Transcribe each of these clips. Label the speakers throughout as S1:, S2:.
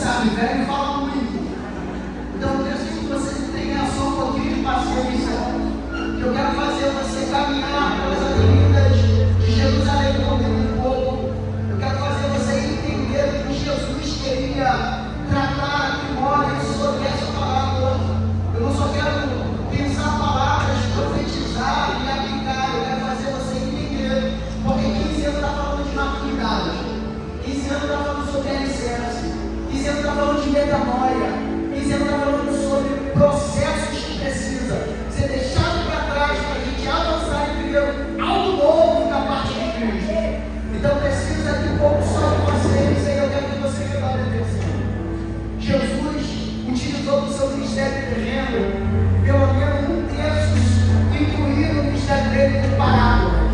S1: sabe, velho fala muito. Então eu preciso que vocês tenham só um pouquinho de paciência. Eu quero fazer você caminhar pelas avenidas de Jerusalém comigo um pouco. Eu quero fazer você entender que Jesus queria tratar aqui hoje sobre essa palavra. Eu não só quero pensar palavras, profetizar e aplicar. Eu quero fazer você entender. Porque 15 anos está falando de maturidade. 15 anos está falando sobre alicerce. 15 anos está falando de metanoia. 15 anos está falando sobre processos que precisa ser deixado para trás para a gente avançar e viver algo novo da parte de Cristo. Então precisa de um pouco só de paciência e eu quero que você prepare atenção. Jesus utilizou do seu ministério terreno pelo menos um terço, incluindo o ministério dele com parábolas.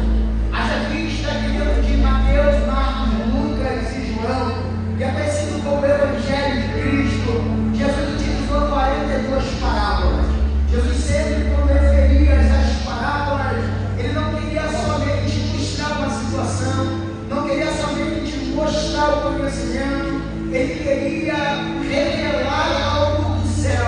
S1: Haja vista que dentro de Mateus, Marcos, Lucas e João, que é conhecido como o Evangelho de Cristo, Jesus utilizou 42 parábolas. Jesus sempre, quando referia essas parábolas, ele não queria somente mostrar uma situação, não queria somente mostrar o conhecimento, ele queria revelar algo do céu.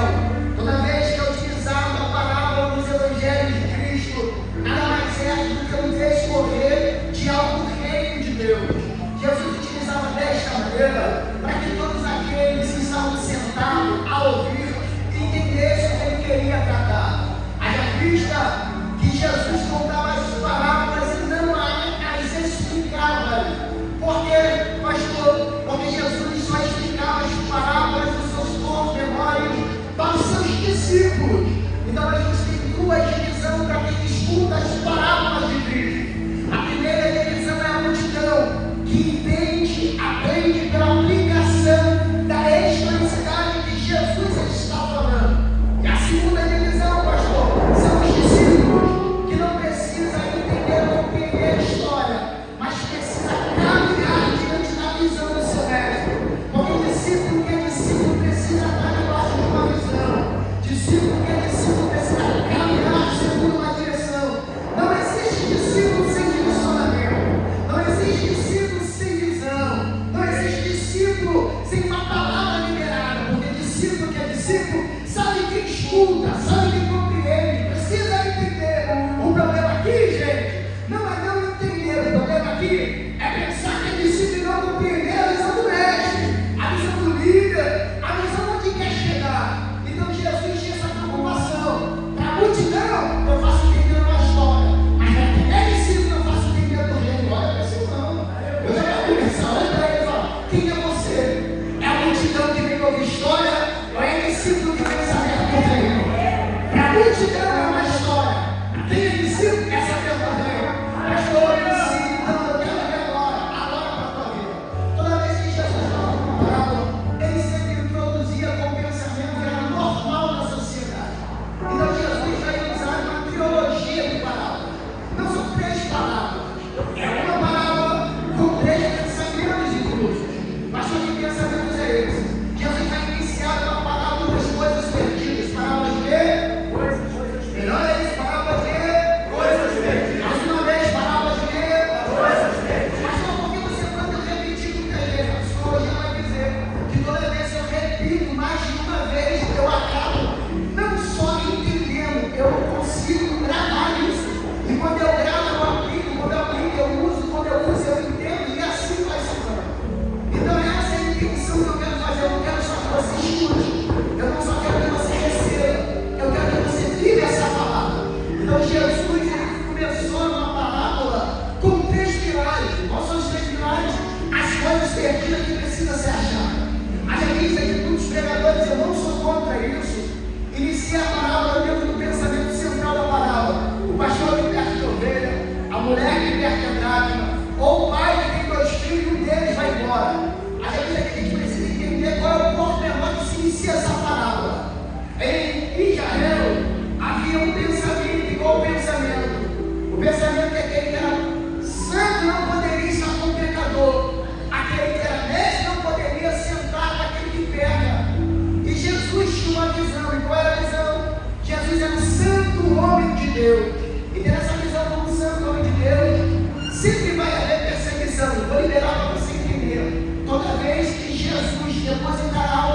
S1: Toda vez que eu utilizava a parábola nos Evangelhos de Cristo, nada mais é do que um descorrer de algo do reino de Deus. Jesus utilizava desta maneira para que todos aqueles que estavam sentados a ouvir entendessem o que ele queria tratar. Haja vista que Jesus contava as parábolas e não as explicava. Por quê, pastor? Porque Jesus só explicava as parábolas dos seus pormenores para os seus discípulos. Então a gente tem duas divisões para quem escuta as parábolas de Cristo. A primeira divisão é a multidão que entende, aprende pela aplicação da historicidade que Jesus está falando. E a segunda divisão, pastor, são os discípulos que não precisam entender ou compreender a história, mas precisam caminhar diante da visão do seu mestre. Porque discípulo que é discípulo precisa estar debaixo de uma visão. Discípulo que é discípulo precisa caminhar segundo uma direção. Não existe discípulo sem direcionamento. Não existe discípulo sem visão. Não existe discípulo sem uma palavra liberada. Porque discípulo que é discípulo sabe quem escuta, sabe quem compreende, precisa entender. O problema aqui, gente, não é não entender. O problema aqui é pensar que é discípulo e não compreender a visão do mestre, a visão do líder, a visão onde quer chegar. Então Jesus tinha essa preocupação. Para a multidão, eu faço entender uma história, mas para quem é discípulo, eu faço entender do reino. Olha para esse não. Eu já vou começar, olha para ele e fala: quem é você? É a multidão que vem ouvir história ou é discípulo que vem saber do reino? Para a multidão é uma história. Quem é discípulo quer saber do reino. Pastor, eu ensino, então eu quero ver agora para a tua vida. Toda vez que Jesus falava uma parábola, ele sempre introduzia com o pensamento que era normal na sociedade. Então Jesus vai usar uma trilogia de parábolas. Não são 3 parábolas. É uma parábola com 3 pensamentos inclusos. Mas só que pensamentos é esse? Jesus vai iniciar uma parábola das coisas perdidas. Parábola de quê? Melhor é isso, parábola de quê? Coisas perdidas. Mais uma vez, parábola de quê? Coisas perdidas. Mas só porque você pode repetir muitas vezes. A psicologia vai dizer que toda vez que eu repito mais de uma vez, eu acabo não só entendendo, eu consigo gravar isso. E quando eu gravo, eu aplico. Quando eu aplico, eu uso. Quando eu uso, eu entendo. E assim vai se dando. Então essa é a intenção que eu quero fazer. Eu não quero só que você escute. Eu não só quero que você receba. Eu quero que você viva essa palavra. Então Jesus, ele começou uma parábola com 3 pilares. Quais são os 3 pilares? As coisas perdidas que precisam ser achadas. A gente diz aqui, muitos pregadores, eu não sou contra isso. Inicia a parábola dentro do pensamento central da parábola. O pastor que perde a ovelha, a mulher que perde a dracma, ou o pai que tem 2 filhos e um deles vai embora. A gente precisa entender qual é o pormenor que se inicia essa parábola. Em Israel havia um pensamento igual ao pensamento. O pensamento é aquele que era santo não poderia estar com o pecador. Aquele que era mestre não poderia sentar com aquele que peca. E Jesus tinha uma visão. E qual era a visão? Jesus era um santo homem de Deus. E ter essa visão como santo homem de Deus, sempre vai haver perseguição. Eu vou liberar para você entender. Toda vez que Jesus depositará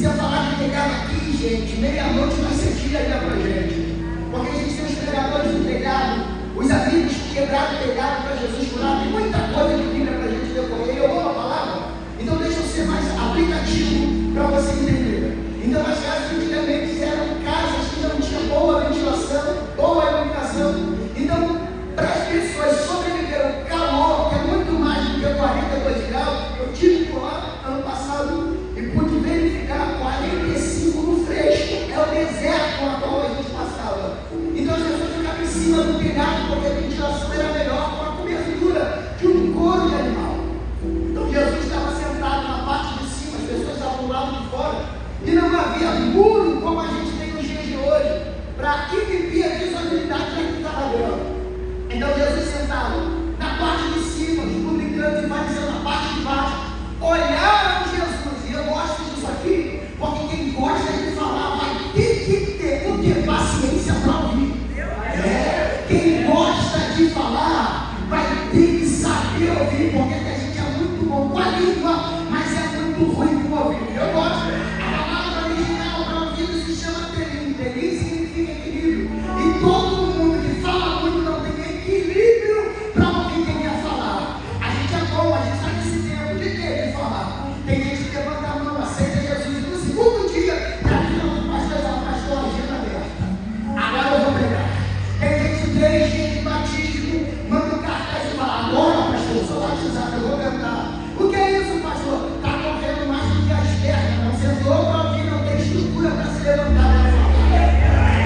S1: se eu falar de telhado aqui, gente, meia-noite vai ser dia ainda pra gente. Porque a gente tem os pregadores do telhado, os amigos que quebraram o telhado para Jesus curar. Tem muita coisa que Bíblia para a gente decorrer. Eu amo a palavra. Então deixa eu ser mais aplicativo para você entender. Então as casas antigamente eram casas que não tinham boa ventilação, boa iluminação. Então, para as pessoas sobreviver ao calor, que é muito mais do que 42 graus, eu tive por lá ano passado e pude verificar 45 no fresco. É o deserto com a qual a gente passava. Então as pessoas ficavam em cima do telhado porque a ventilação era melhor com a cobertura de um couro de animal. Então Jesus estava sentado na parte de cima, as pessoas estavam do lado de fora e não havia muro como a gente tem nos dias de hoje para inibir a visibilidade da que estava dentro. Então Jesus sentado na parte de cima, os publicanos e fariseus na parte de baixo, olharam Jesus. E eu gosto disso aqui, porque quem gosta de falar vai ter que ter paciência para ouvir. Quem gosta de falar vai ter que saber ouvir, porque a gente é muito bom com a língua, mas é muito ruim com o ouvido. Eu gosto. A palavra original para ouvido se chama telim. Telim significa equilíbrio. E todo mundo que fala muito não tem equilíbrio para ouvir quem quer falar. A gente é bom, a gente está nesse tempo de quê? De falar. Tem gente que levanta a mão, aceita Jesus no segundo dia, já fica com pastor, agenda aberta. Agora eu vou pregar. Tem gente que 3 dias de batismo, manda um cartaz e fala: agora, pastor, eu sou batizado, eu vou cantar. O que é isso, pastor? Está correndo mais do que as pernas, não sentou para ouvir, não tem estrutura para se levantar e falar.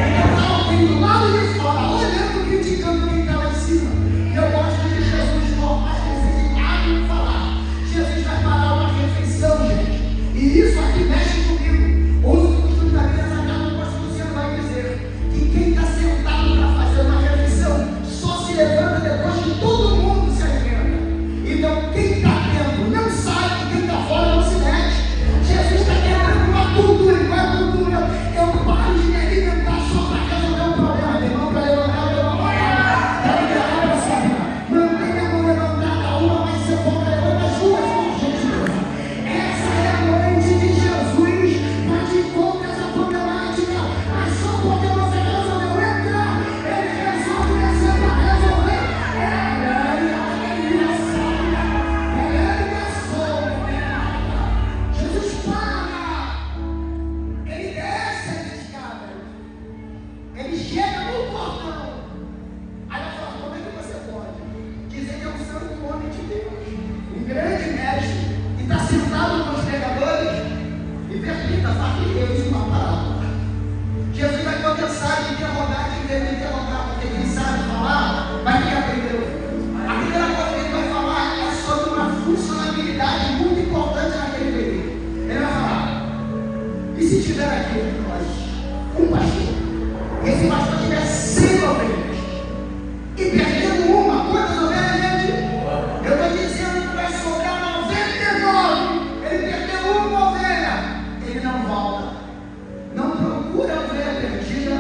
S1: Então está alguém do lado de fora, olhando, criticando quem está lá em cima. E eu gosto de Jesus, por mais que vocês abrem falar. Jesus vai parar uma refeição, gente. E isso aqui mexe comigo. Uso do costume da mesa, acaba o pastor Luciano vai dizer que quem está sentado para fazer uma refeição só se levanta depois que todo mundo se alimenta. Então quem está dentro não sai e quem está fora não se mete. Jesus está quebrando uma cultura. E qual é a cultura? Eu paro de me alimentar só para resolver um problema, meu irmão, para levantar o meu irmão. Está liberado a sua vida. Mantenha a mão levantada, uma vai ser bom para levantar as duas mãos, Jesus. Essa é a noite de Jesus. Mas de conta essa problemática, mas só porque você resolveu entrar, ele resolve descer para resolver. Jesus para, ele desce a escada, ele chega no portão. Aí ela fala: como é que você pode dizer que é um santo homem de Deus, um grande mestre, e está sentado com os pregadores? E permita, fale Deus uma palavra. Jesus vai começar a interrogar quem deve interrogar, porque quem sabe falar vai ficar primeiro. A primeira coisa que ele vai falar é sobre uma funcionalidade muito importante naquele período. Ele vai falar: e se tiver aqui entre nós um pastor, e esse pastor tiver 100 ovelhas, e perdendo uma, quantas ovelhas, gente? Eu estou dizendo que vai sobrar 99. Ele perdeu uma ovelha, ele não volta. Não procura a ovelha perdida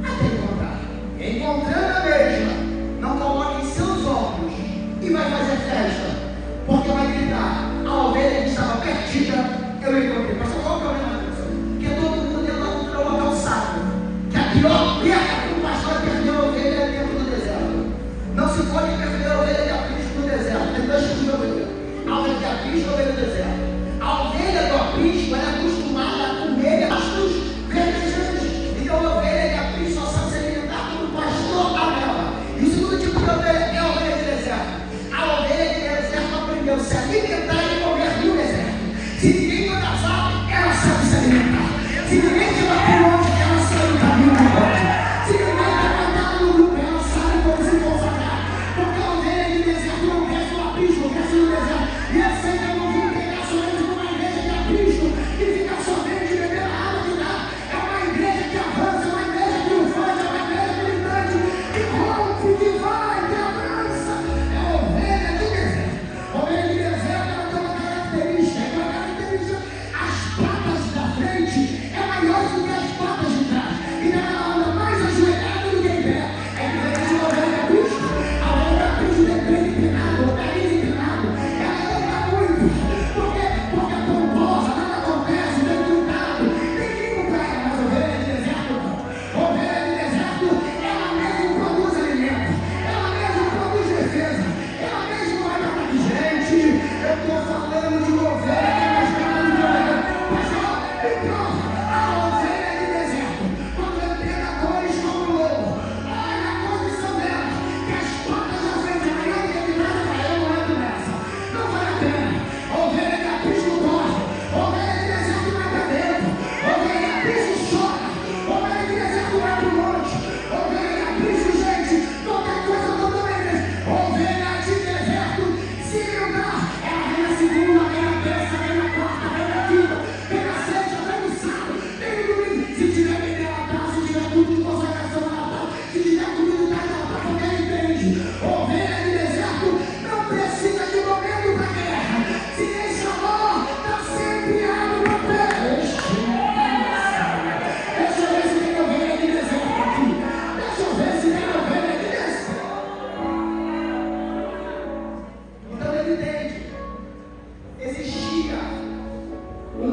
S1: até encontrar. Encontrando a mesma, não coloque em seus ombros e vai fazer festa, porque vai gritar: a ovelha que estava perdida, eu encontrei. Mas qual é o problema disso? Que todo mundo tenta controlar o calçado. Que a pior perda que o pastor perdeu a ovelha é dentro do deserto. Não se pode perder a ovelha de aprisco no deserto. Tem 2 tipos de ovelha: a ovelha de aprisco e a ovelha do deserto. A ovelha do aprisco é acostumada a comer pastos verdejantes. Então a ovelha de aprisco só sabe se alimentar quando o pastor a leva. E o segundo tipo de ovelha é a ovelha de deserto. A ovelha de deserto aprendeu a se alimentar e comer no deserto. Se ninguém manda sabe, ela sabe se alimentar. Se ninguém tira por onde, ela sabe o caminho da morte. Se ninguém vai mandar no grupo, ela sabe como se consagrar. Porque a ovelha de deserto não cresce no aprisco, cresce no deserto. E eu sei que eu não vim pegar somente numa igreja de aprisco que fica somente bebendo a água de lá. É uma igreja que avança, é uma igreja triunfante, é uma igreja militante, que rompe, que vai, que avança. É a ovelha de deserto. A ovelha de deserto, ela tem uma característica. As patas da frente é maior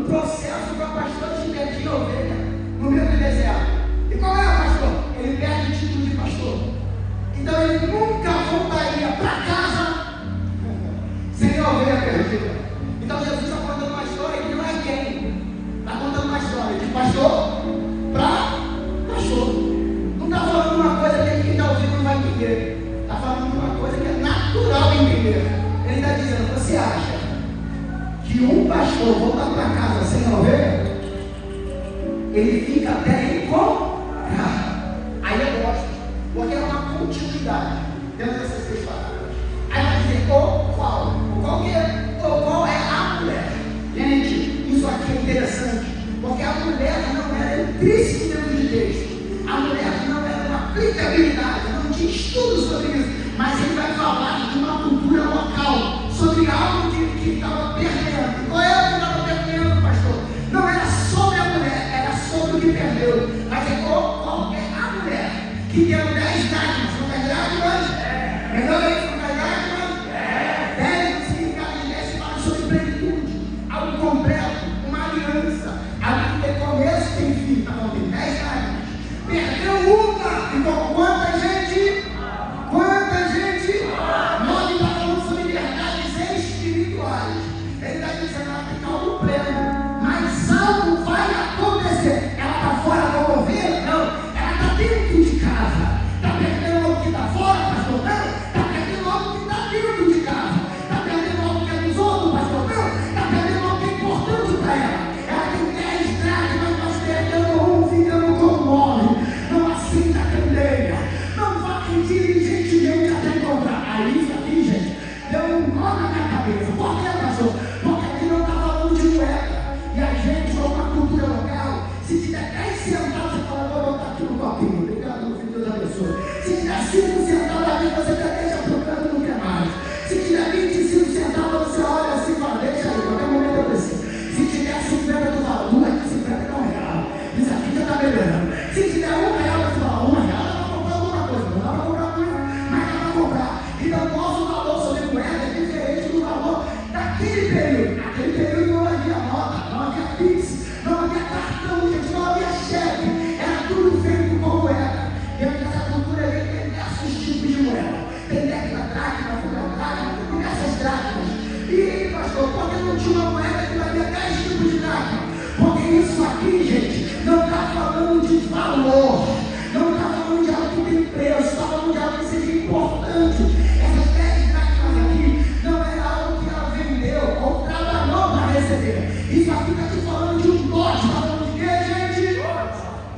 S1: o processo para o pastor de perder a ovelha no meio do deserto. E qual é, pastor? Ele perde o título de pastor. Então ele nunca voltaria para casa sem a ovelha perdida. Então Jesus está contando uma história que não é quem. Está contando uma história de pastor para pastor. Não está falando uma coisa que quem está ouvindo não vai entender. Está falando uma coisa que é natural entender. Ele está dizendo, você acha que um pastor volta para casa sem a ovelha? Ele fica até encontrar. Aí eu gosto, porque é uma continuidade dentro dessas três palavras. Aí vai dizer, qual é a mulher? Gente, isso aqui é interessante, porque a mulher não era intrínseco dentro de texto. A mulher não era uma aplicabilidade, não tinha estudo sobre isso, mas ele vai falar de uma cultura local, sobre algo que estava perdendo. Qual é o que estava perdendo, pastor? Não era sobre a mulher, era sobre o que perdeu. Mas qual é a mulher que deu 10 dádimas? São 10 dádimas? Melhor aí, são 10 dádimas? 10 no significado de 10 fala sobre plenitude, algo completo, uma aliança, algo que tem começo e tem fim. Tá bom, tem 10 dádimas. Perdeu uma, então quanta gente? Quanta gente? 9 está falando sobre verdades espirituais. Ele está dizendo, ela tem algo pleno, mas algo vai acontecer. Ela está fora da ovelha? Não. Ela está dentro de casa. Está perdendo algo que está fora, pastor? Não. Está perdendo algo que está dentro de casa. Está perdendo algo que é dos outros, pastor? Não. Está perdendo algo que é importante para ela. Ela tem 10 dracmas, mas perdendo um, ficando com 9. Não aceita a candeia. Não vá diligentemente até encontrar. Aí isso aqui, gente, deu um nó na minha cabeça. Por que, pastor? Porque aqui não está falando de moeda. E a gente, com uma cultura local, se tiver 10 centavos, você fala, vou botar aqui no copinho. Obrigado, meu filho, Deus abençoe. Se tiver 5 centavos ali, você já deixa procurando, não quer mais. Se tiver 25 centavos, você olha assim e fala, deixa aí, qualquer momento eu preciso. Se tiver 50, tu fala, não é que 50 é um real. Isso aqui já está melhorando. Se tiver R$1, você fala, R$1, dá para comprar alguma coisa. Não dá para comprar muito, mas dá para comprar. Então, o nosso valor sobre moeda é diferente do valor daquele período. Aquele período não havia nota, não havia Pix, não havia cartão, gente, não havia cheque. Era tudo feito com moeda. Dentro dessa cultura aí tem diversos tipos de moeda. Tem dracma, dracma, tem diversas dracmas. E, pastor, por que não tinha uma moeda que valia 10 tipos de dracma? Porque isso aqui, gente, não está falando de valor. Não está falando de algo que tem preço, está falando de algo que seja importante. Essas 10 dracmas aqui não era algo que ela vendeu ou trabalhou para receber. Isso aqui está te falando de um dote. Está falando de quê, gente?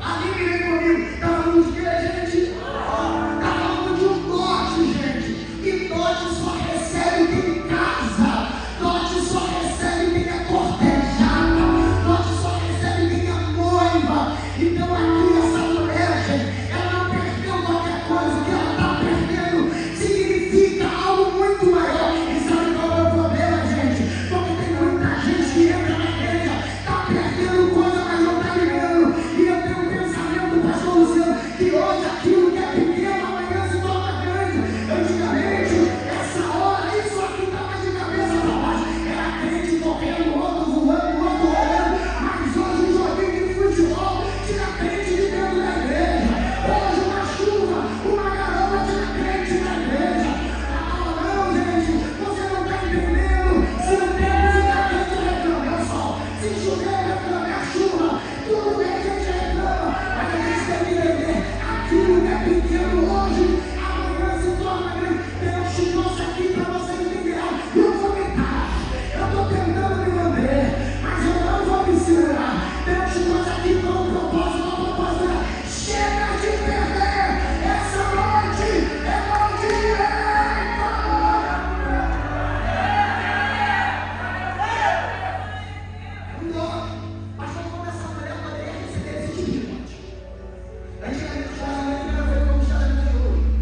S1: Ali vem comigo. Está falando de quê, gente? Está falando de um dote, gente. E dote só recebe quem casa. Dote só recebe quem é cortejada. Dote só recebe quem é noiva. Então aqui essa mulher, gente, ela não perdeu qualquer coisa. O que ela está perdendo significa algo muito maior. E sabe qual é o problema, gente? Porque tem muita gente que entra na igreja, está perdendo coisa, mas não está ganhando. E eu tenho um pensamento, pastor Luciano, que hoje aquilo que é pequeno, amanhã se torna grande. Antigamente, essa hora, isso aqui estava de cabeça para baixo. Era crente correndo, outro voando, outro olhando. Mas hoje um joguinho de futebol tira crente de dentro da igreja. Hoje uma chuva, uma garoa tira crente da igreja. Não, gente, você não está entendendo. Se o tempo ficar quente, reclama, é o sol. Se chover, reclama, é a chuva. Tudo bem, a gente reclama. Mas a gente tem que entender, aquilo que é pequeno hoje, amanhã se torna grande. Deus te trouxe aqui para você entender algo. Eu vou tentar, eu estou tentando me manter, mas eu não vou me segurar. Deus te trouxe aqui com um propósito, uma proposta. Chega de perder. Essa noite é noite de reino. Pastor, como essa mulher poderia receber esse tipo de morte? Antigamente, os casamentos não eram feitos como os casamentos de hoje.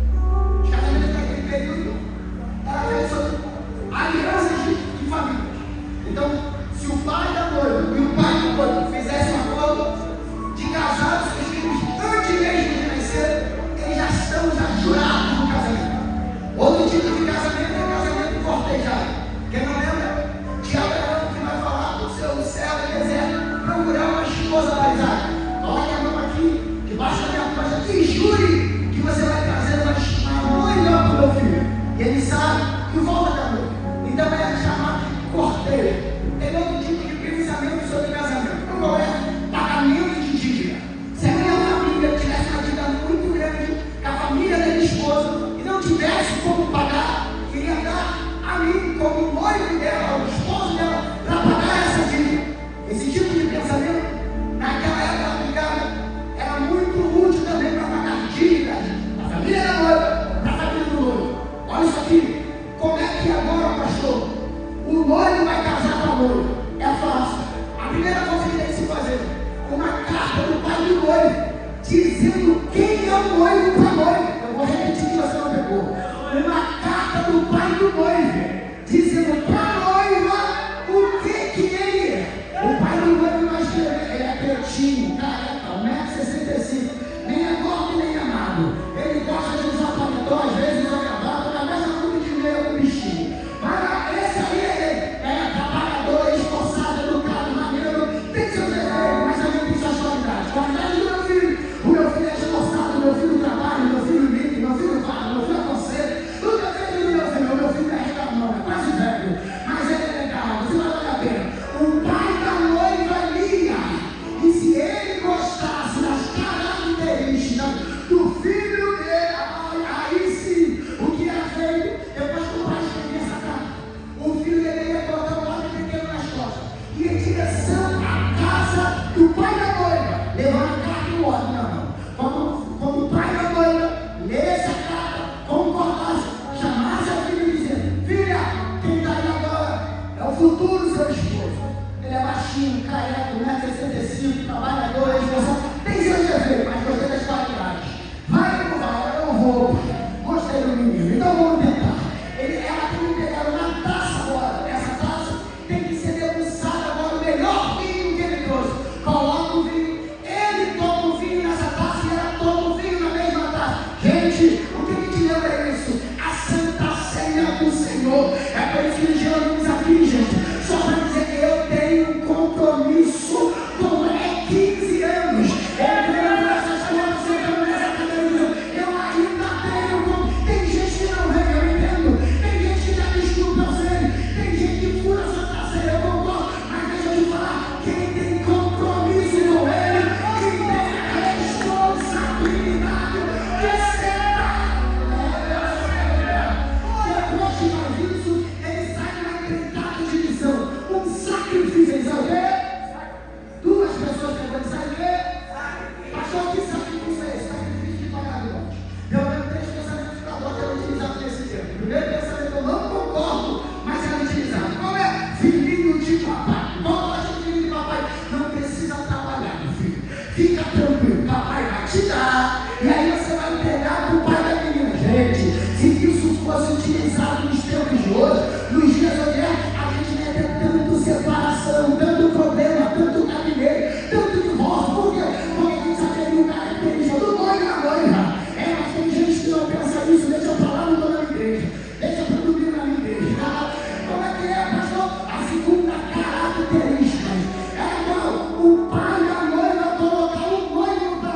S1: dizendo quem é o noivo para a noiva. Eu vou repetir que você não pegou. Uma carta do pai do noivo, dizendo para a noiva o que ele é. O pai do noivo vai escrever, ele é pretinho, careca, 1,65 m, nem é gordo nem é magro. Ele gosta de usar paletó, às vezes usa gravata, mas gosta muito de meia com bichinho. Mas esse aí é trabalhador, esforçado, educado, maneiro, tem seus defeitos, mas também tem suas qualidades. Qualidade do meu filho. O meu filho é esforçado, o meu filho trabalha, o meu filho limpa, o meu filho fala, o meu filho aconselha. O defeito do meu filho é reclamão, é quase velho, mas ele é legal, você vai valer a pena. O pai da noiva lia, e se ele gostasse das características do filho dele, aí sim, o que era feito, depois que o pai escrevia essa carta, o filho dele ia colocar um lado pequeno nas costas, e em direção à casa do pai da noiva, levando a carta no outro, não. Quando o pai da noiva lesse a carta, concordasse, chamasse a filha e dizia: filha, quem está aí agora é o futuro seu esposo. Ele é baixinho, careca, 1,65 m, trabalhador, esforçado, tem seus defeitos, mas gostei das qualidades. Vai ou não vai? Eu vou. Gostei do menino, então vamos tentar. Ela tem que pegar uma taça agora. Essa taça tem que ser degustada agora, o melhor vinho que ele trouxe. Coloca o vinho, ele toma o vinho nessa taça e ela toma o vinho na mesma taça. Gente, o que te lembra isso? A Santa Ceia do Senhor. É por isso que Jean diz aqui, gente, só para dizer que eu tenho um compromisso com 15 anos. Eu lembro essas coisas, sentando nessa cadeira, eu ainda tenho. Tem gente que não vem, eu entendo. Tem gente que dá desculpa, eu sei. Tem gente que fura a Santa Ceia, eu concordo. Mas deixa eu te falar, quem tem compromisso com ele, quem tem a responsabilidade de sentar. Depois de fazer isso, ele sai de uma empreitada de missão, um sacrifício. Ele sabe o quê? Duas pessoas que sabe o quê? Pastor, que sacrifício é esse? Sacrifício de pagamento. Eu tenho 3 pensamentos que eu quero utilizar nesse tempo. O primeiro pensamento eu não concordo, mas é utilizado. Qual é? Filhinho de papai. Qual é o filhinho de papai? Não precisa trabalhar, meu filho. Fica tranquilo, papai vai te dar. E aí você vai entregar para o pai da menina. Gente, se isso fosse utilizado nos tempos de hoje, nos dias de hoje, a gente não ia ter tanto separação, tanto problema, tanto gabinete, tanto divórcio. Por quê? Porque a gente saberia o característica do noivo e da noiva. Mas tem gente que não pensa nisso. Deixa eu falar, não estou na igreja. Deixa eu produzir na igreja. Como é que é, pastor? A segunda característica é quando o pai e a noiva colocar o noivo para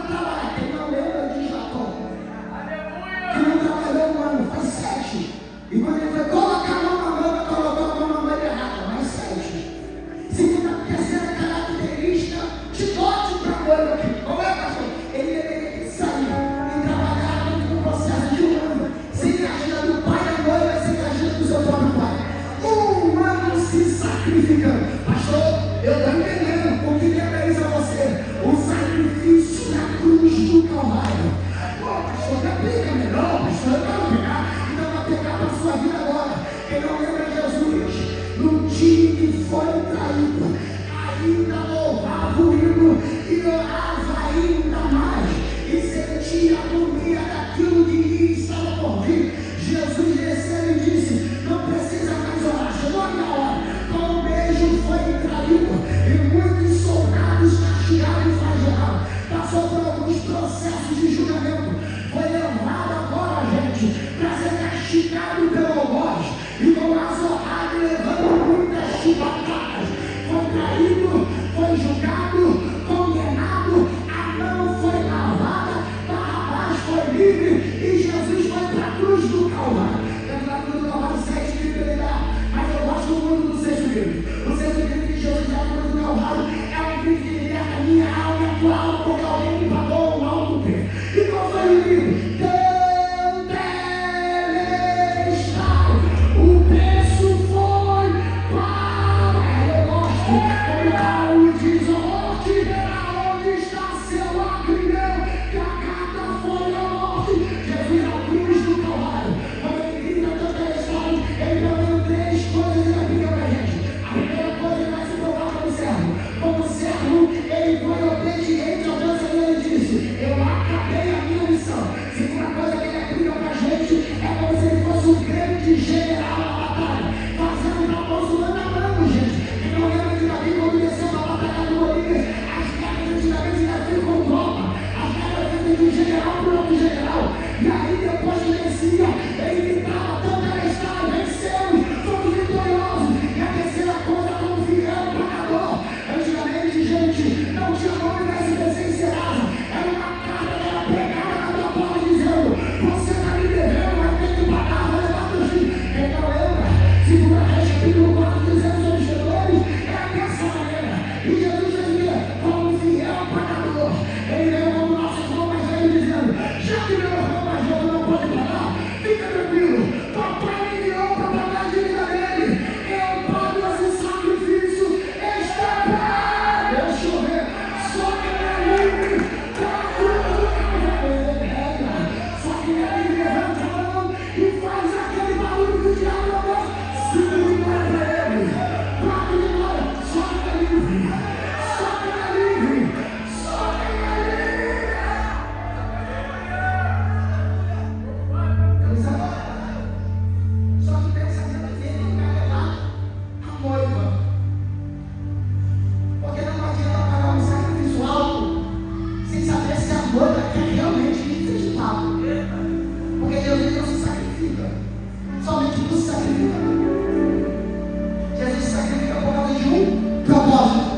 S1: sacrifica. Jesus se sacrifica por causa de um propósito.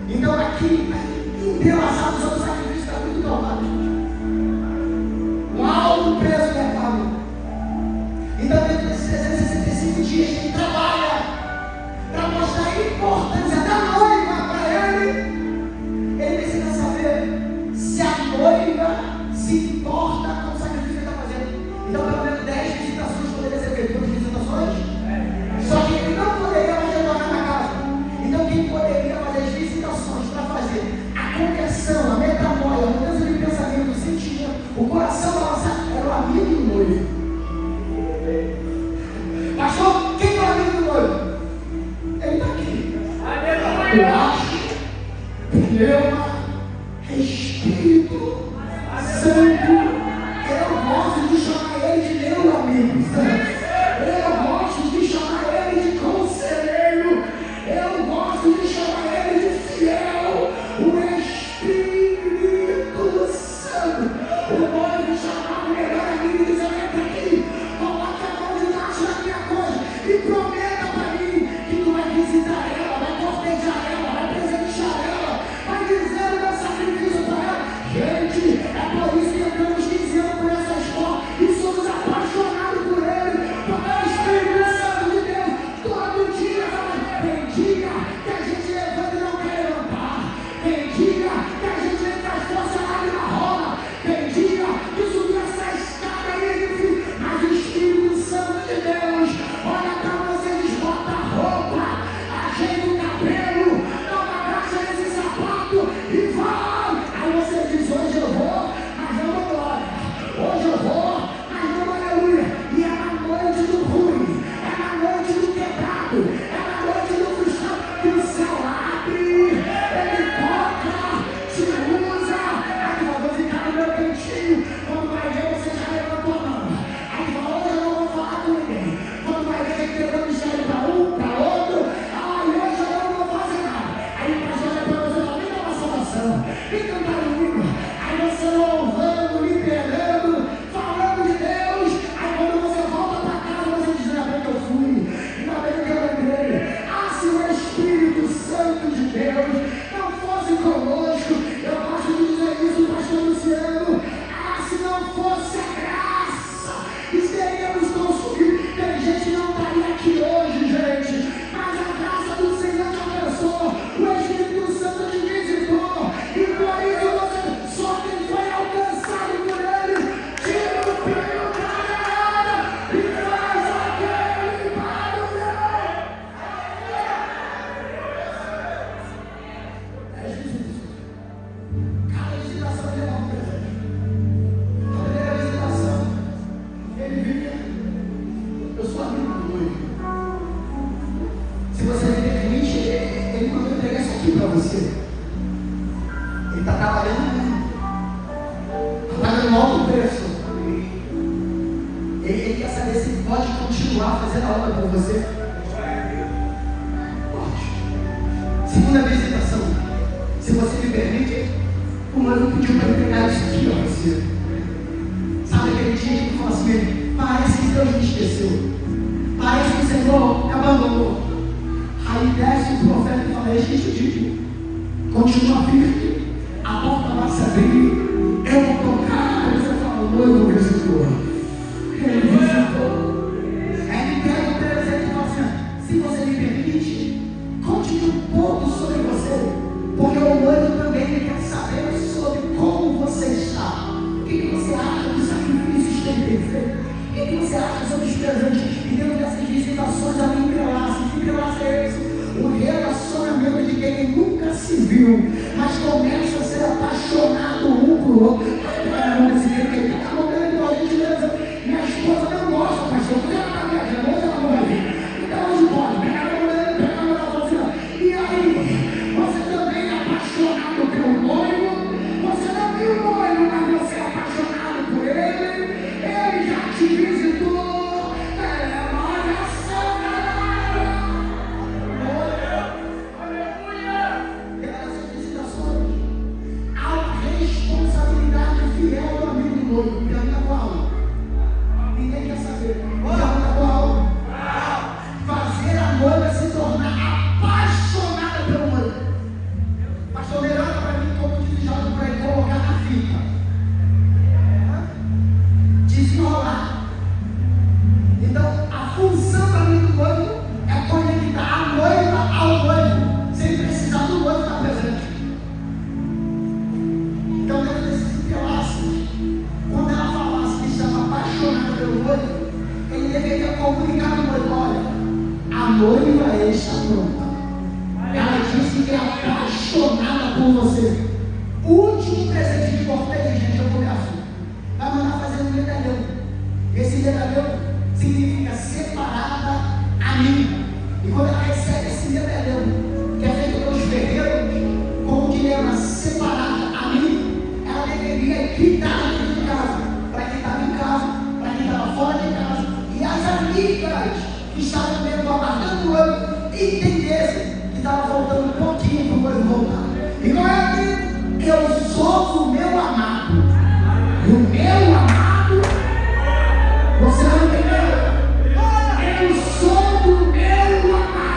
S1: Então aqui, entrelaçado sobre o sacrifício da cruz do Calvário, um alto preço que é pago. Então dentro desses 365 dias ele trabalha para mostrar a importância da noiva para ele. Ele precisa saber se a noiva se importa com o sacrifício que ele está fazendo. Então pelo menos 10 visitações poderiam ser feitas. 2 visitações? Só que ele não poderia mais retornar na casa. Então quem poderia fazer as visitações para fazer a conversão, a metanoia, a mudança de pensamento, o sentimento, o coração balançado, era o amigo do noivo. Pastor, quem é o amigo do noivo? Ele está aqui. Eu acho, pneuma, Espírito Santo. Eu gosto de chamar ele de meu amigo. Eu gosto de chamar ele de conselheiro. Eu gosto de chamar ele de fiel. O Espírito Santo. O noivo chamar o melhor amigo e dizer: entra aqui, coloca a mão debaixo da minha coisa e prometa para mim que tu vai visitar ela, vai cortejar ela, vai presentear ela, vai dizer o meu sacrifício para ela. Gente, é por isso que entramos 15 anos por essa escola e somos apaixonados por ele, por o Espírito Santo de Deus. Todo dia, tem dia que a gente levanta e não quer levantar, tem dia que a gente nem faz força lá na roda, tem dia que subir essa escada aí é difícil, mas o Espírito Santo de Deus olha para você, desbota a roupa, ajeita o cabelo, dá uma graxa nesse sapato e vai. Aí você diz: hoje eu vou, mas não vou glória. Hoje eu vou, mas não aleluia. E é na noite do ruim, é na noite do quebrado, é na noite do frustrado que o céu abre, ele toca, te usa. Aí tu vai ficar no meu cantinho. Quando vai ver, você já levantou a mão. Aí tu fala: hoje eu não vou falar com ninguém. Quando vai ver, ele entregou o mistério para um, para outro. Ai, hoje eu não vou fazer nada. Aí o pastor olha para você e fala: me dá uma salvação, me cantar um hino. Aí você louvando, liberando, falando de Deus. Aí quando você volta para casa, você diz: ainda bem que eu fui, ainda bem que eu lembrei. Ah, se o Espírito Santo de Deus não fosse conosco, eu gosto de dizer isso, pastor Luciano. Ah, se não fosse a graça, estaríamos consumidos. Tem gente que não estaria aqui hoje, gente, mas a graça do Senhor te abençoou, o Espírito Santo te visitou, e por isso você, só quem foi alcançado por ele, tira o prêmio da galera e faz aquele barulho. Cada visitação ele leva um presente. A primeira visitação, ele vinha: eu sou amigo do noivo. Se você me permite, ele mandou entregar isso aqui para você. Ele está trabalhando muito, está pagando um alto preço. Ele quer saber se pode continuar fazendo a obra por você. Pode. Segunda visitação, se você me permite, o noivo pediu para entregar isso aqui para você. Sabe aquele dia que tu fala assim: parece que Deus me esqueceu, parece que o Senhor me abandonou. Aí desce o profeta e fala: existe o dízimo, continua firme, a porta vai se abrir, eu vou tocar. Aí você fala: o noivo visitou, ele visitou. Aí ele pega o presente e fala assim: se você me permite, conte-me um pouco sobre você, porque o noivo também ele quer saber sobre como você está. O que você acha dos sacrifícios que ele tem feito? O que você acha sobre os presentes? E dentro dessas visitações, a minha entrelaça. Que entrelaça é esse? O relacionamento de quem nunca se viu, mas começa a ser apaixonado um por outro. Minha esposa não gosta, pastor, porque ela está viajando, hoje ela não vai vir. Então hoje pode, pega a mulher, e aí, você também é apaixonado pelo noivo, você não viu o noivo, mas você é apaixonado por ele já te visitou. Olha só, galera! Aleluia! Essas visitações, há uma responsabilidade O último presente de cortejo, gente, eu começo. Vai mandar fazer um medalhão. Esse medalhão significa separada a mim. E quando ela recebe esse medalhão, que é feito pelos ferreiros, com o dilema separada a mim, ela deveria gritar dentro de casa, para quem estava em casa, para quem estava fora de casa, e as amigas que estavam mesmo aguardando o noivo entendessem que estava faltando um pouquinho para o noivo voltar. E qual é a grita? Eu sou o meu amado. O meu amado, você não entendeu? Eu sou do meu amado.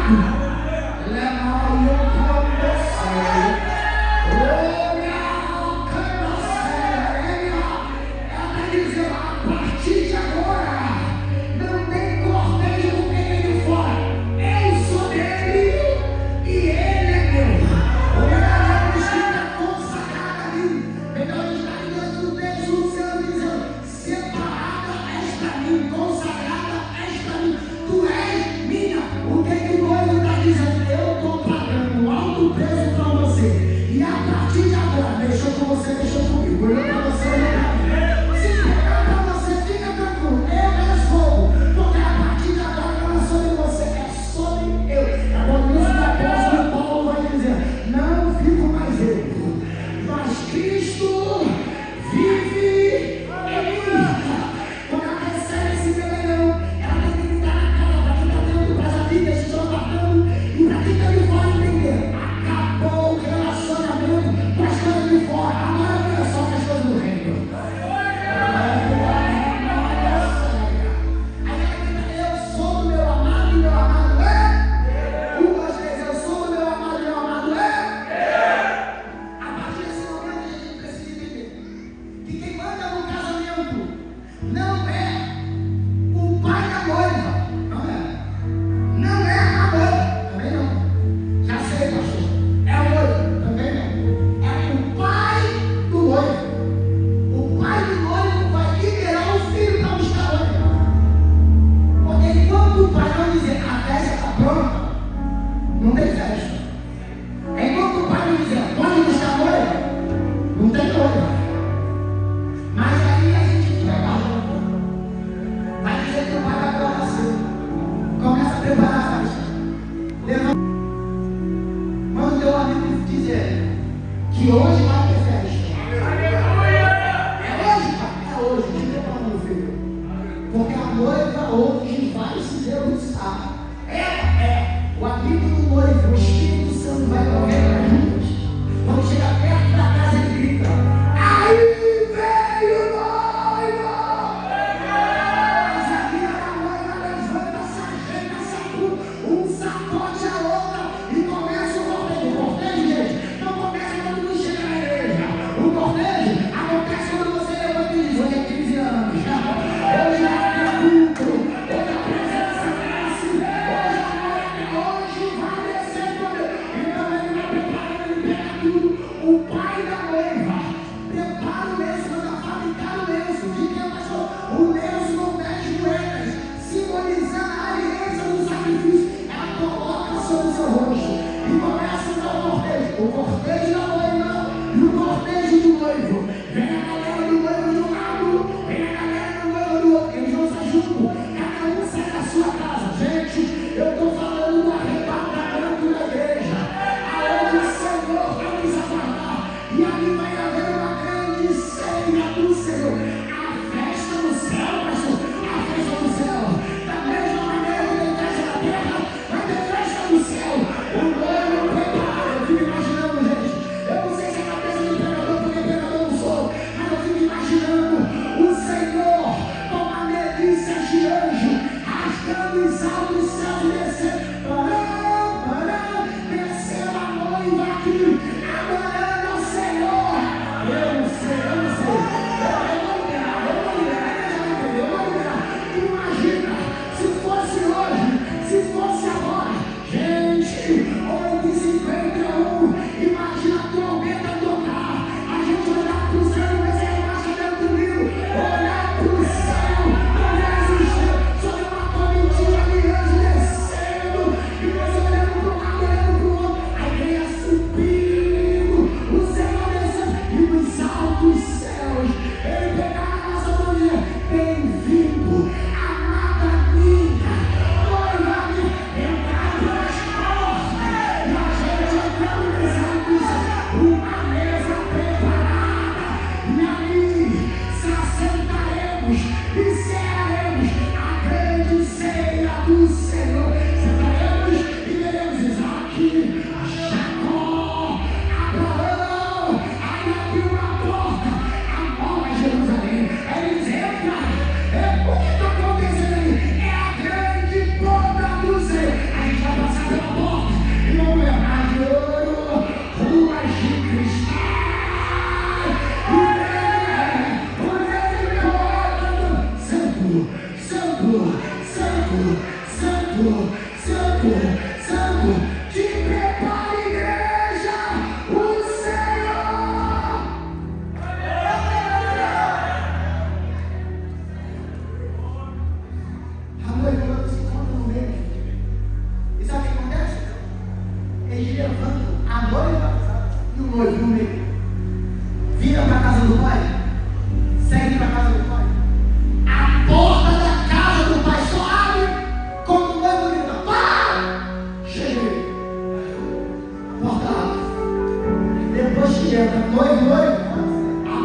S1: gente entra, noivo, a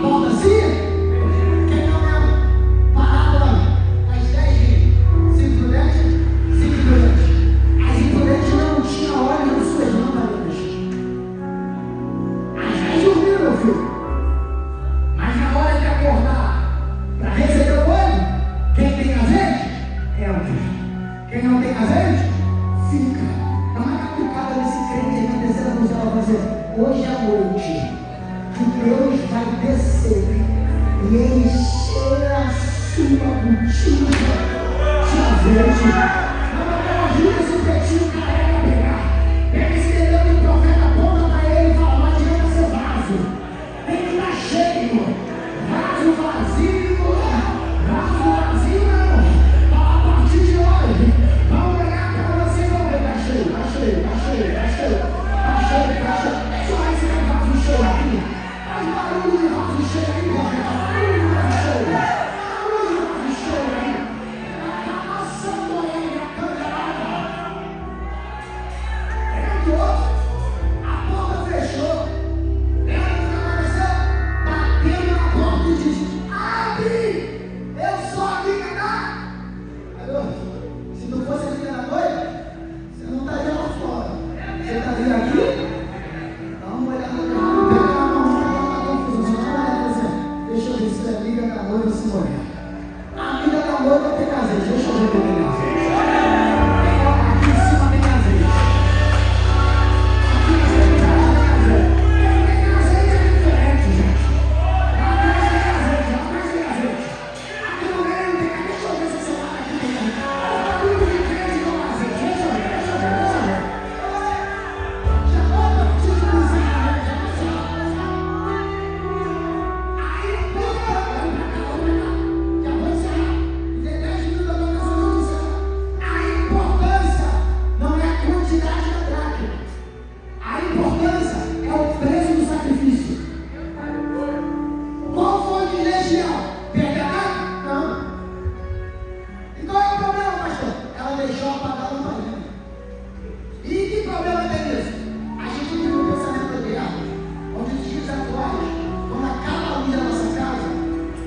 S1: porta assim. Quem não é parado lá? As 10 5 prudentes, 5 prudentes. As imprudentes não tinham óleo nas suas lâmpadas. As 10 dormiram, meu filho. Mas na hora de acordar para receber o óleo, quem tem azeite, entra. Quem não tem azeite, fica. Não é complicado esse crente que descer no céu fazer. Hoje à noite, que Deus vai descer e encher a sua botija de azeite. Não ajuda esse pretinho careca a pegar. Pega esse dedão do profeta, aponta para ele e fala: não adianta ser vaso. Tem que estar cheio. Vaso vazio não. A partir de hoje, vamos olhar para você e vamos ver. Está cheio. Só esse vaso cheio aqui. Faz barulho de vaso cheio aí, profeta. Barulho de vaso cheio aí. Está passando ele a candelada. Entrou, a porta fechou. Ela permaneceu batendo na porta e disse: abre! Eu sou a amiga da... Alô? Se não fosse amiga da noiva, você não estaria lá fora. Você estaria aqui? Dá uma olhada no carro, pega na mão, não dá confusão. Só dá uma olhada assim. Deixa eu ver se é amiga da noiva ou se morrer. A amiga da noiva tem azeite. Deixa eu ver se tem azeite. Aqui em cima tem azeite. Aqui em cima tem azeite. Tem azeite é diferente, gente. Atrás tem azeite. Aqui no meio não tem. Deixa eu ver se esse lado aqui tem azeite. Tudo de crente com azeite. Deixa eu ver. Já bota, preciso usar, né? Aí, já vou encerrar. Tem 10 minutos da minha mensagem. A importância não é a quantidade da dracma. A importância é o preço do sacrifício. Qual foi de legião? Perder nada? Não. E qual é o problema, pastor? Ela deixou apagar a lamparina. E que problema tem nisso? A gente vive um pensamento errado, onde os dias atuais, quando acaba a luz da nossa casa,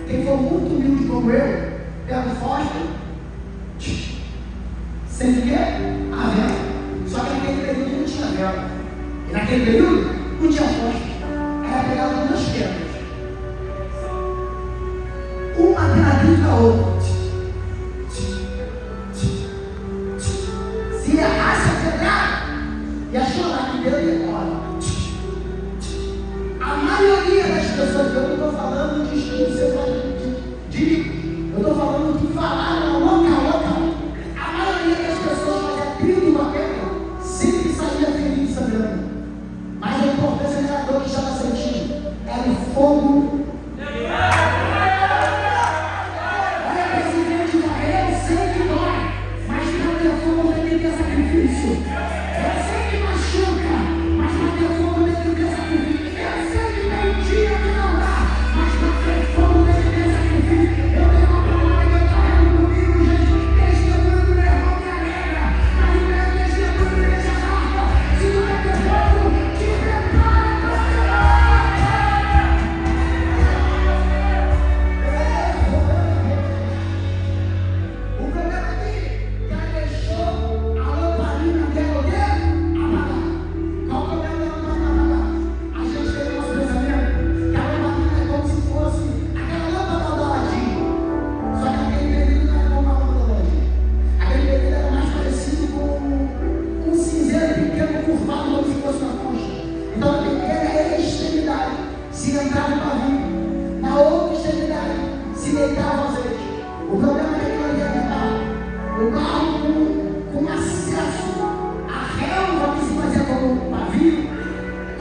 S1: quem for muito humilde como eu, pega o fósforo, sem o quê? A vela. Só que naquele período não tinha vela. E naquele período não tinha fósforo. Era pegado duas pedras. Uma pela a outra. Se errasse a pedrada, ia chorar que Deus ia embora. A maioria das pessoas, eu não estou falando de eu estou falando de falar local. A maioria das pessoas fazia trilho de uma pedra, sempre saía ferido e sangrando. Mas a importância não era a dor que estava sentindo, era o fogo. Olha, presidente, eu sei que dói, mas para ter fogo tem que ter sacrifício. Eu sei que machuca, mas para ter fogo tem que ter sacrifício. Eu sei que tem dia que não dá, mas para ter fogo tem que ter sacrifício. Eu tenho uma palavra que eu carrego comigo, gente. Testemunho do meu irmão me alegra, mas o meu testemunho me deixa fraco. Se tu quer ter fogo, te prepara para o problema aqui, que ela deixou a lamparina dela apagar. Qual o problema da lamparina apagar? A gente tem o nosso pensamento que a lamparina é como se fosse aquela lâmpada do Aladim. Só que aquele período não era como a lâmpada do Aladim. Aquele período era mais parecido com um cinzeiro pequeno curvado como se fosse uma concha. Então a primeira extremidade se entrava o pavio, na outra extremidade se deitava o azeite. O problema é que não ia deitar o carro com acesso à relva que se fazia como um pavio,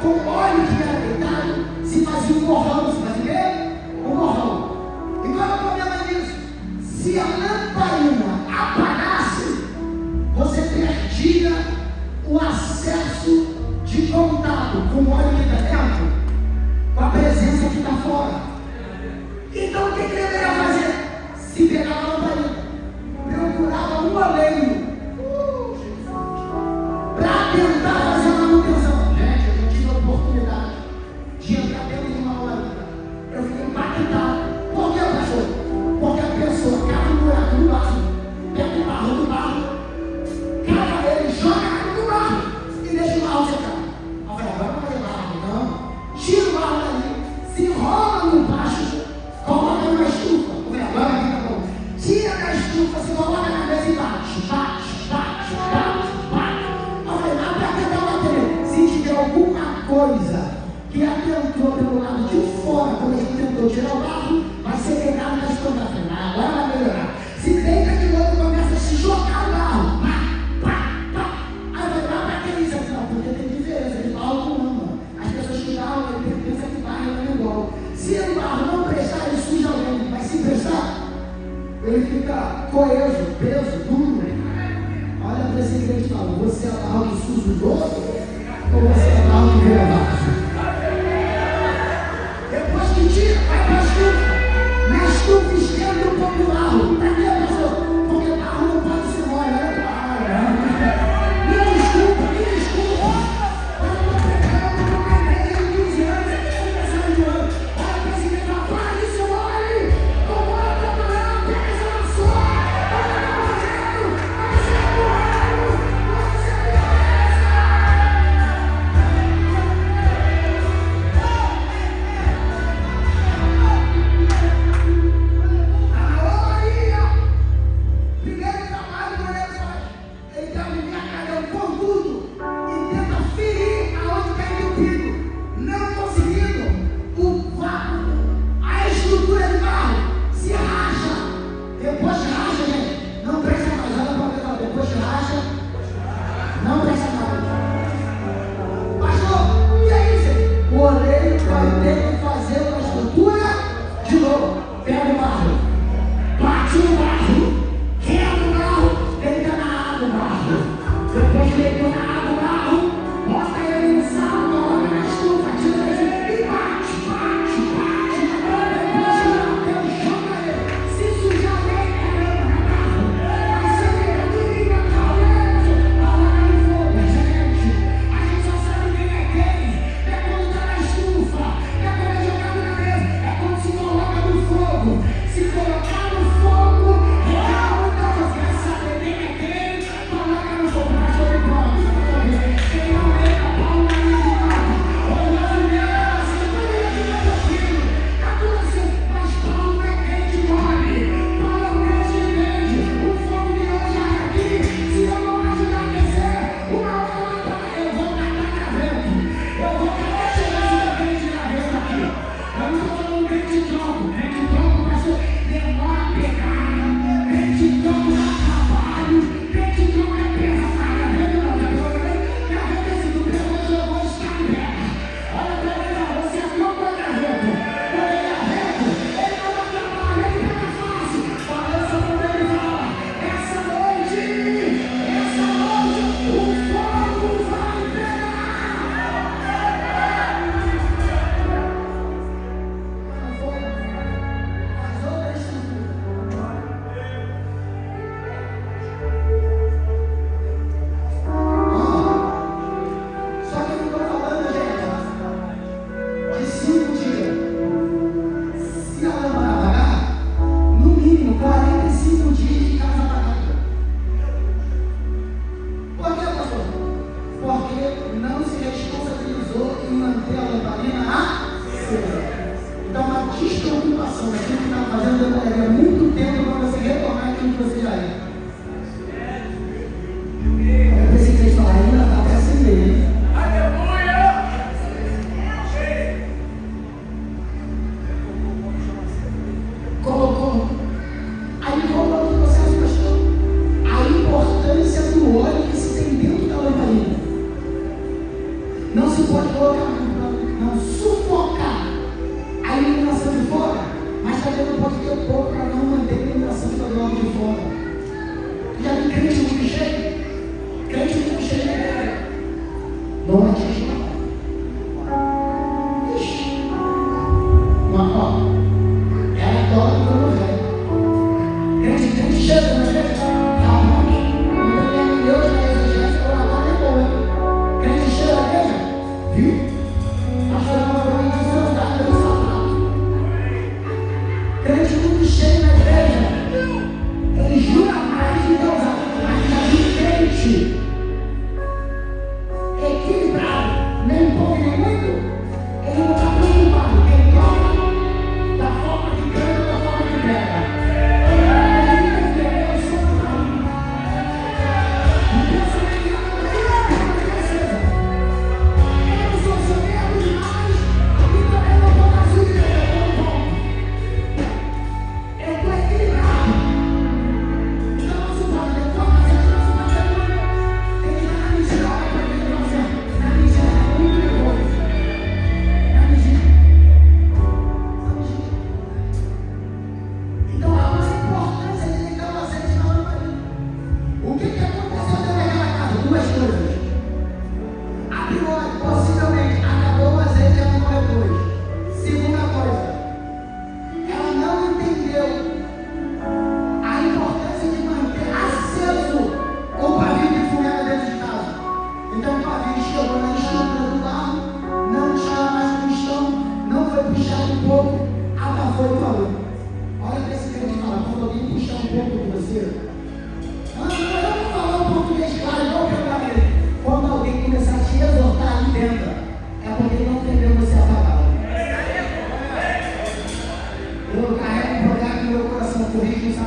S1: com óleo que era deitado, se fazia um morrão. Se fazia o quê? Um morrão. E qual é o problema disso? Se a lamparina apagasse, você perdia o acesso de contato com o óleo que está dentro, com a presença que está fora. Então o que deveria fazer? Se pegava a lamparina, procurava um alheio para tentar fazer a manutenção. Gente, eu já tive a oportunidade de entrar dentro de uma hora. Eu fiquei impactado. Por que, pastor? Porque a pessoa cava um buraco no barro, pega o barro do barro, cava ele, joga a água no barro e deixa o barro secar. Eu falei, agora não vai ter barro, não. Tira o barro dali, se enrola no baixo, coloca numa estufa. Eu falei, agora vai ficar bom. Tira da estufa, se coloca na mesa e bate. Eu falei, mas pra que tá batendo? Se tiver alguma coisa que adentrou pelo lado de fora, quando a gente tentou tirar o barro, vai ser pegado na esponja. Agora vai melhorar. Se deita de novo, começa a se jogar o barro. Aí eu falei, mas pra que isso? Não, porque tem diferença de barro com lama. As pessoas que barro, pensam que barro não é igual. Se o barro não prestar, ele suja alguém. Mas se prestar, ele fica coeso, preso, duro. Olha para esse crente e fala, você é barro que suja os outros? Ou você é barro que vira vaso? Depois que tira, vai para a estufa. Na estufa esquerda um pouco de barro. Para quê, pastor? Porque barro não pode ser mole. Me desculpa. Eu estou pregando numa igreja de 15 anos, aniversário de ano. Olha para esse crente e fala, para isso mole. Não pode trabalhar, pega essa nação. Olha para o evangelho. Você é burro. Você é beleza.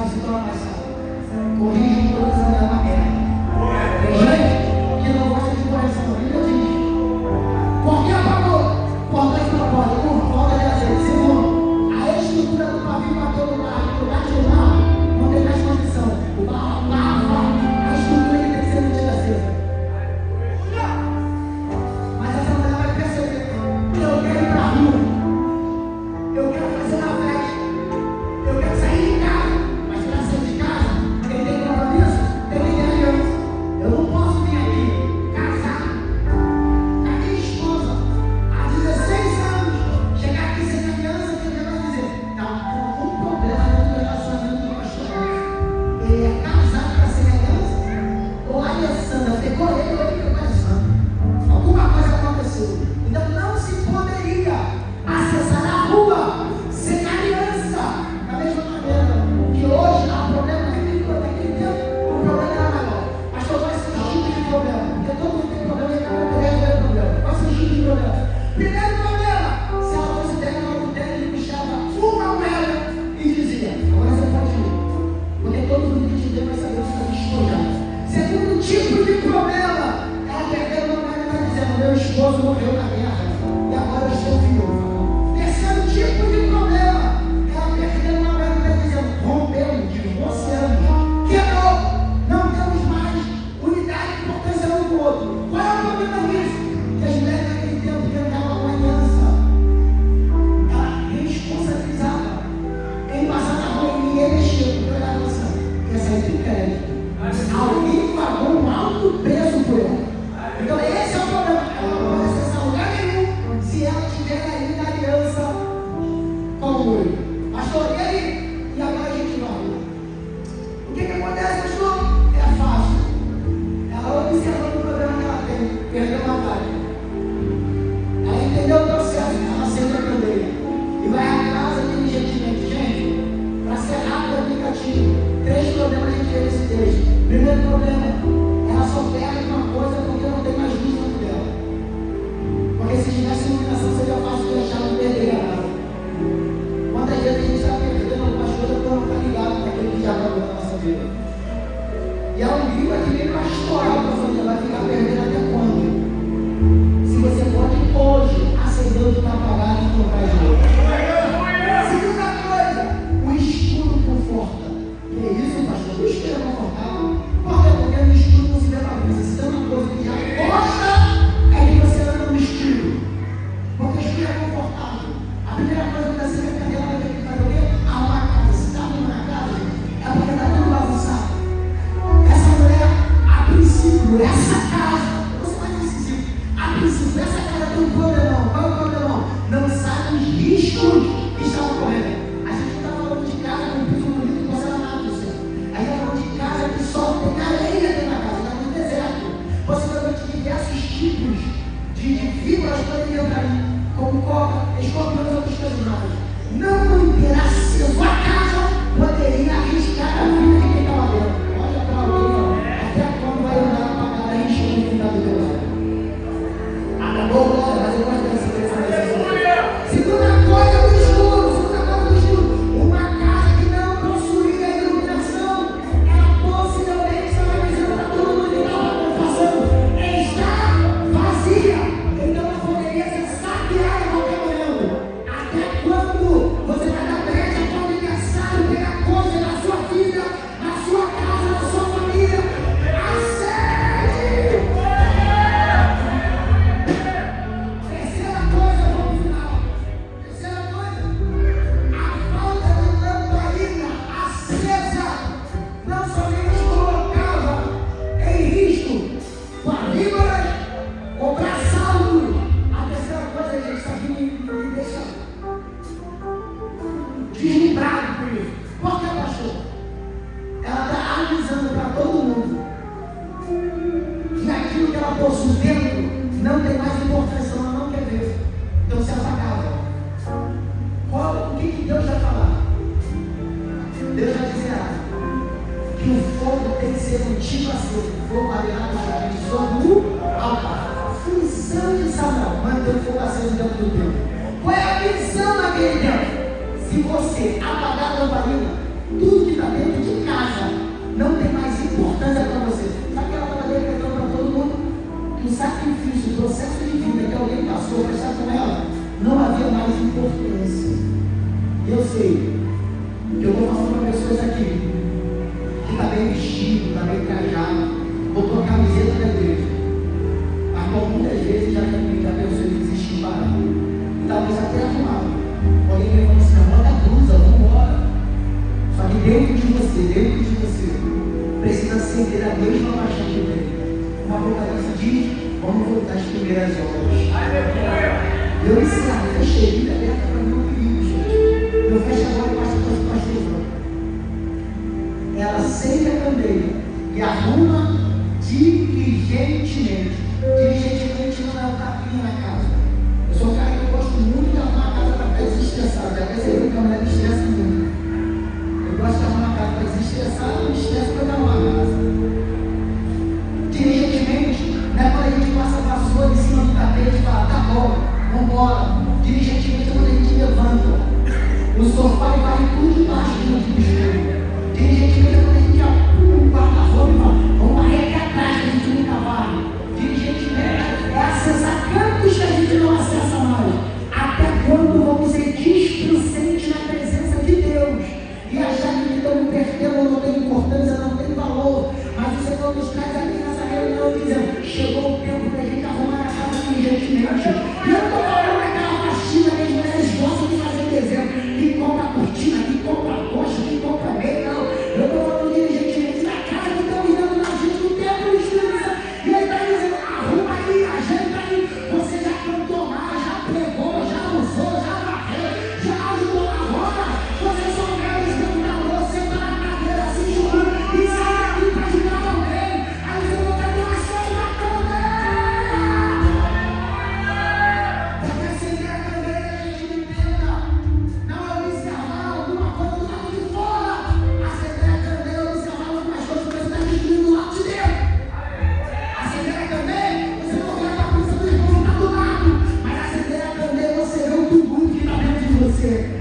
S1: casa se torna mais sábio. Corrige um todos a uma guerra. Gente que não gosta de correção, a Bíblia diz: porque apagou, portas na porta, por falta de azeite. Segundo, a estrutura do pavio bateu no barro, o lugar de barro não tem mais condição. O barro lava, a estrutura que tem que ser mantida acesa. Mas essa mulher vai perceber: eu quero ir para a rua, eu quero fazer uma festa, eu quero sair de casa. Mas para sair de casa, quem tem compromisso, tem que ter aliança. Eu não posso vir aqui casar com a minha esposa há 16 anos, chegar aqui sem aliança, que ele vai dizer: não, tem algum problema no relacionamento do pastor. Ele é casado para ser aliança? Ou a Alessandra pegou ele ou ele pegou a Alessandra? Alguma coisa aconteceu. Então não se poderia acessar a rua sem aliança. Da mesma maneira que hoje há problema naquele tempo, o problema era maior. Pastor, qual é o tipo de problema? Porque todo mundo tem problema e cada um tem problema. Qual é o tipo de problema? Primeiro problema: se ela fosse terminar o tempo, ele puxava uma moeda e dizia: agora você pode ir. Porque todo mundo que te vê vai saber que você está despojado. Segundo tipo de problema: ela perdeu uma moeda e está dizendo: meu esposo morreu na guerra e agora eu estou vivo. Terceiro tipo de problema: ela perdeu uma moeda e está dizendo: rompemos, divorciamos, quebrou, não temos mais unidade e importância um do outro. Qual é o problema disso? Que as mulheres naquele tempo tentavam uma aliança. Ela responsabilizava em passar na rua e ninguém mexia, porque ela era nossa. Ia sair do crédito. Alguém pagou um alto preço por ela. Então esse é o problema. Ela não pode acessar lugar nenhum se ela tiver ainda aliança com o olho. Pastor, e aí? E agora a gente vai. O que acontece, pastor? É fácil. Ela observando o problema que ela tem, perdeu uma vaga. Ela entendeu o processo, ela senta a bandeira e vai à casa diligentemente. Gente, para ser rápido e aplicativo, 3 problemas a gente vê nesse texto. Primeiro problema: ela só perde uma coisa porque não tem mais luz dentro dela. Porque se tivesse iluminação seria fácil de achar, não perderia nada. Quantas vezes a gente está perdendo algumas coisas porque não está ligado naquele que já acabou na nossa vida? E é um livro aqui meio pastoral para você, vai ficar perdendo até quando? Se você pode hoje acender o que está apagado e colocar de novo. Segunda coisa: o escuro conforta. Que é isso, pastor? O escuro é confortável. Por quê? Porque no escuro não se vê a luz. Se tem uma coisa que já gosta, é que você anda no escuro. Porque o escuro é confortável. A primeira coisa que você vai perder, ela vai ter que fazer o quê? Arrumar a casa. Se está arrumando a casa, é porque está tudo bagunçado. Essa mulher, a princípio, essa casa, você vai decidir. A princípio, essa casa tem um problemão. Qual é o problemão? Não sabe os riscos que estão ocorrendo. A gente não está falando de casa com piso bonito e porcelanato do céu. A gente está falando de casa que só tem areia dentro da casa, está no deserto. Possivelmente diversos tipos de víboras poderiam entrar aí, como cobra, escorpiões e outras coisas mais. Não manter aceso a casa poderia arriscar a vida de quem estava dentro. Olha para alguém, até quando vai andar apagada arriscando quem está do teu lado. Acabou, glória, mas eu gosto dessa expressão. Segunda coisa do escuro, uma casa que não possuía iluminação, ela possivelmente estava dizendo para todo mundo que estava passando: está vazia. Então ela poderia ser saqueada a qualquer momento. Até quando você vai dar brecha para o aniversário, pegar coisa na sua vida, na sua casa, na sua família? Acende! Terceira coisa, vamos ao final. Terceira coisa: a falta de lamparina acesa não somente colocava em risco com a víbora ou braçaldo. A terceira coisa, gente, isso aqui me deixa deslumbrado por isso. Por que, pastor? Ela está avisando para todo mundo que aquilo que ela possui dentro não tem mais importância, ela não quer ver. Então se apagava. O que Deus vai falar? Deus vai dizer que o fogo tem que ser mantido aceso. O fogo aliado sobre o altar. Função de Samuel: manter o fogo aceso dentro do templo. Qual é a missão naquele tempo? Se você apagar a lamparina, Tudo que está dentro de casa não tem mais importância para você. Sabe que ela estava decretando para todo mundo? Que o sacrifício, o processo de vida que alguém passou para estar com ela, não havia mais importância. E eu sei que eu estou falando para pessoas aqui que está bem vestido, está bem trajado, botou a camiseta da igreja, mas por muitas vezes já pensou em desistir e parar. E talvez até arrumado. Alguém me falou assim: bota a blusa, vamos embora. Só que dentro de você, precisa acender a mesma paixão que tem. Uma Apocalipse diz: vamos voltar às primeiras obras. Eu encerro, fechei, vida aberta para meu perigo, gente. Eu fecho agora e passo para o pastor. Ela acende a candeia e arruma diligentemente. Diligentemente não é um tapinha na casa. Eu sou um cara que eu gosto muito de arrumar a casa para ficar desestressado. Já percebeu que a mulher me estressa muito. Eu gosto de arrumar a casa para desestressar, eu me estresso para arrumar a casa. Diligentemente, não é quando a gente passa a vassoura em cima do tapete e fala: tá bom, vamos embora. Diligentemente é quando a gente levanta o sofá e vai tudo debaixo do escuro. Diligentemente é quando a gente apura o guarda-roupa e fala: vamos varrer aqui atrás que a gente nunca varre. Diligentemente é acessar cantos que a gente não acessa mais. Até quando vamos ser displicentes na presença de Deus e achar que então não perdeu, não tem importância, não tem valor. Mas o Senhor nos traz aqui nessa reunião dizendo: chegou o tempo da gente arrumar a casa diligentemente. E eu estou falando daquela faxina que as mulheres gostam de fazer desenho, que compra cortina, que compra coxa, que compra meia. Não, eu estou falando diligentemente da casa que estão mirando na gente no tempo do Espírito Santo. E ele está dizendo: arruma aí, ajeita aí. Você já cantou mais, já pregou, já usou, já varreu, já ajudou na roda. Você só quer espectador, senta na cadeira, se enxugando e sai daqui para ajudar alguém. Aí você não vai ter uma série da candeia. Porque acender a candeia a gente não entenda. Não é observar alguma coisa do lado de fora. Acender a candeia é observar algumas coisas que você está destruindo do lado de dentro. Acender a candeia, você não vai estar pensando em irmão do lado. Mas acender a candeia, você vê o tumulto que está dentro de você.